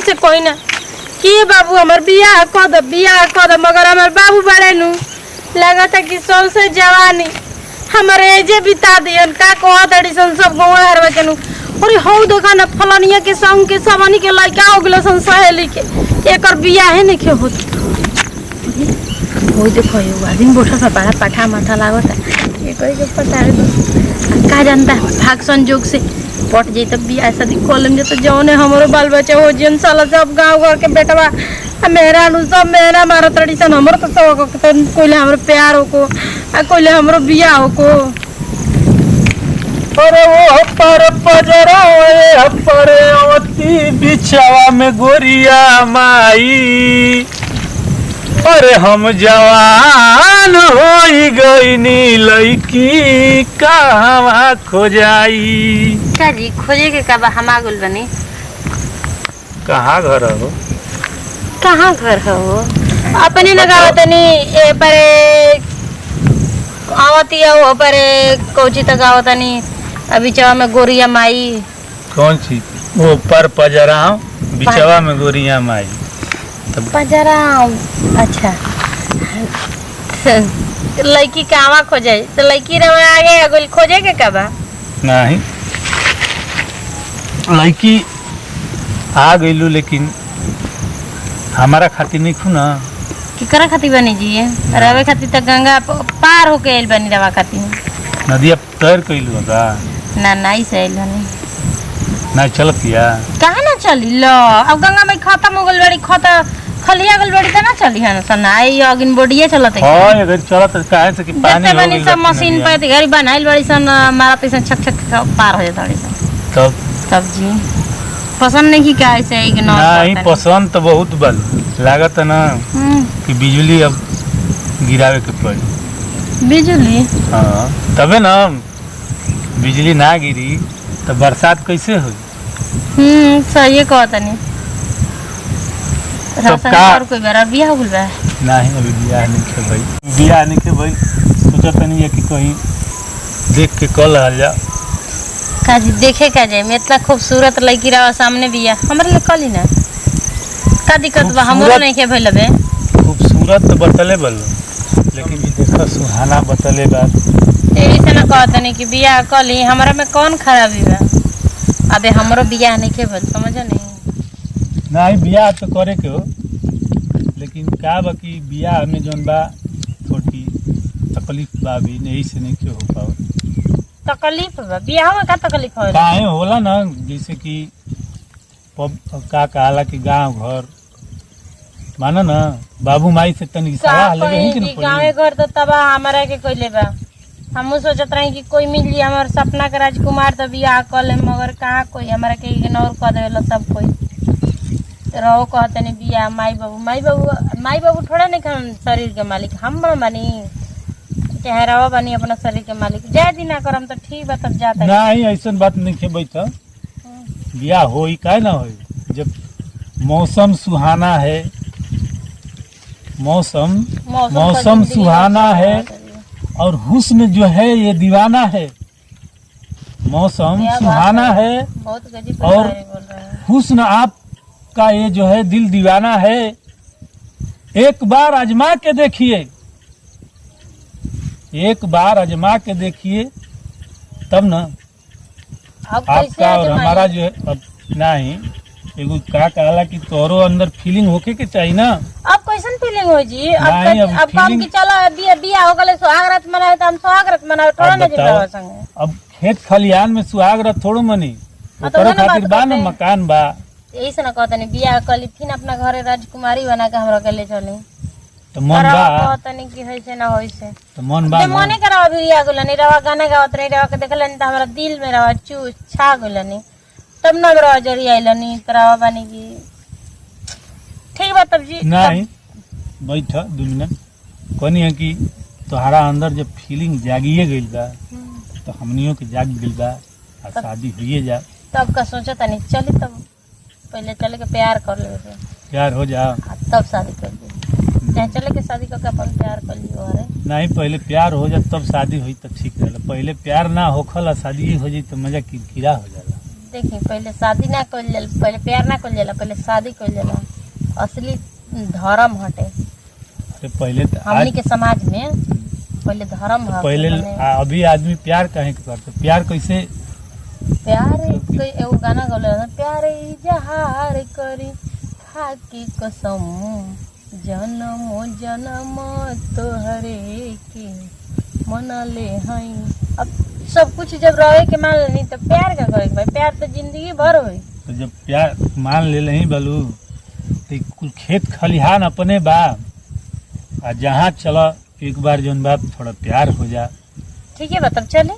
से कोई ना कि बाबू हमार बियाह कर दो मगर हमार बाबू बड़े नु लगता कि सबसे जवानी हमारे एजे बिता दियन का कह दड़ी सन सब गवा हरवा के नु अरे हौ देखा ना फलानिया के संग के सबनी के लइका हो गेल सन सहेली के एकर बियाह नहीं के होत ओइ देखो यो आदमी बोठा सा बड़ा पाठा माथा लागत ये कोई के पता है का जानता भाग संजोग से पट जाई तब बियाह शादी कॉलेज में तो जौने हमरो बाल बच्चा हो जन साला सब गांव घर के बेटवा मेरा नु सब मेरा मारा ट्रेडिशन हमरो तो सब कोइले हमरो प्यार हो को आ कोइले हमरो बियाह हो को अरे वो पर पजरा पर अति बिछावा में गोरिया माई अरे हम जवान होई गईनी लईकी कहवा खोजाई का जी खोजे के का हम आ गेल बनी कहाँ घर हो कहाँ घर हो अपने लगावतनी ए परे आवती हो परे कोची तक आवतनी अभी चवा में गोरिया माई कौन सी वो पर पजरा बिछवा में गोरिया माई पजरा अच्छा लड़की कहवा खोजे तो लड़की रे आगे अगल खोजे के का बा नहीं लड़की आ गईलू लेकिन हमारा खातिर नहीं खू ना किकरा खातिर बनी जी रवे खातिर तो गंगा पार होके आइल बनी रवा खातिर नदिया तैर कईलू का ना नहीं से आइल बनी नहीं चलतिया कहाँ ना चली लो अब गंगा में खत्म हो गल बड़ी खलिया गल बड़ी त ना चली है सना आई अगिन बोडिए चलत है हां अगर चलत काहे से कि पानी हो गई सब मशीन पे घरी बनाइल बड़ी सन मारा तैसे छक छक पार हो जाता है तब जी पसंद नहीं की का ऐसे इग्नोर नहीं पसंद तो बहुत बल लागत है ना कि बिजली अब गिरावे के पड़ी बिजली हां तबे ना बिजली ना गिरी तो बरसात कैसे होई सही कहता नहीं राशन और कोई बरा बियाह हो गया नहीं अभी बियाह नहीं के भाई सोचत नहीं है कि कहीं देख के कल आ जा काजी देखे का जाए मैं इतना खूबसूरत लड़की रहा सामने बियाह हमरे लिए कली ना का दिक्कत बा हमरो नहीं के भइल बे खूबसूरत तो बतले बल लेकिन देखो सुहाना बतले बा यही से ना कहत नहीं कि बियाह कली हमरा में कौन खराबी बा अबे हमरो बियाह नहीं के भइल समझ नहीं नहीं बियाह तो करे के हो लेकिन का बा कि बियाह में जौन बा थोड़ी तकलीफ बा भी नहीं से नहीं के हो पाओ तकलीफ बा बियाह में का तकलीफ होला काहे होला ना जैसे कि का कहला कि गांव घर मानो ना बाबू माई से तनी सलाह लेवे ही कि गांव घर तो तबा हमरा के कोई लेबा हमहू सोचत रही कि कोई मिल जी हमार सपना के राजकुमार तो बियाह कर ले मगर कहाँ कोई हमरा के इग्नोर कर देवेला सब कोई रहो कहते नहीं बिया माई बाबू थोड़ा नहीं हम शरीर के मालिक हम बनी चाहे रहो बनी अपना शरीर के मालिक जाए दिन ना करम तो ठीक बा तब जाता नहीं ऐसा बात नहीं के बैठ बिया होई काहे ना होई जब मौसम सुहाना है मौसम सुहाना है और हुस्न जो है ये दीवाना है मौसम सुहाना है और हुस्न आप का ये जो है दिल दीवाना है एक बार आजमा के देखिए तब ना आपका और हमारा जो है अब नहीं एगो का कहला कि तोरो अंदर फीलिंग होके के चाहिए ना अब कैसन फीलिंग हो जी अब काम की चलो बिया हो गले सुहागरात मनाए तो हम सुहागरात मनाए थोड़ा ना जिबा संगे अब खेत खलियान में सुहागरात थोड़ो मनी ओकरो खातिर बा ना मकान बा यही से ना कहता नहीं बियाह कली फिर अपना घरे राजकुमारी बना के हमरा के ले चली तो मन बा कहता नहीं कि होइसे ना होइसे तो मन बा मने करावा भी रिया गुलनी रवा गाना गावत नहीं रवा के देखलन त हमरा दिल में रवा चू छा गुलनी तब ना रवा जरी आइलनी तरवा बनी की ठीक बा तब जी नहीं बैठ 2 मिनट कोनी है कि तोहरा अंदर जब फीलिंग जागिए गइल बा तो हमनियों के जाग गइल बा और शादी हुई जा तब का सोचा नहीं चली तब पहले चले के प्यार कर ले प्यार हो जा तब शादी कर ली चाहे चले के शादी करके अपन प्यार कर लियो अरे नहीं पहले प्यार हो जा तब शादी हुई तो ठीक रहेला पहले प्यार ना होखला शादी हो जाई तो मजा किरकिरा हो जाला देखी पहले शादी ना कइल जाला, पहले प्यार ना कइल जाला, पहले शादी कइल जाला। असली धर्म हटे अरे पहले तो हमनी के समाज में, पहले धर्म है। पहले अभी आदमी प्यार काहे के करते, प्यार कैसे? प्यार एगो गाना गौले प्यार इजहार करी खाकी कसम जन्म जन्म तोहरे के मनले हई। अब सब कुछ जब रहे के मान लेनी तो प्यार का करे भाई, प्यार तो जिंदगी भर होई। तो जब प्यार मान ले नहीं बलू तो कुल खेत खलिहान अपने बा, आ जहाँ चला एक बार जोन बात थोड़ा प्यार हो जा। ठीक है बा तब चले।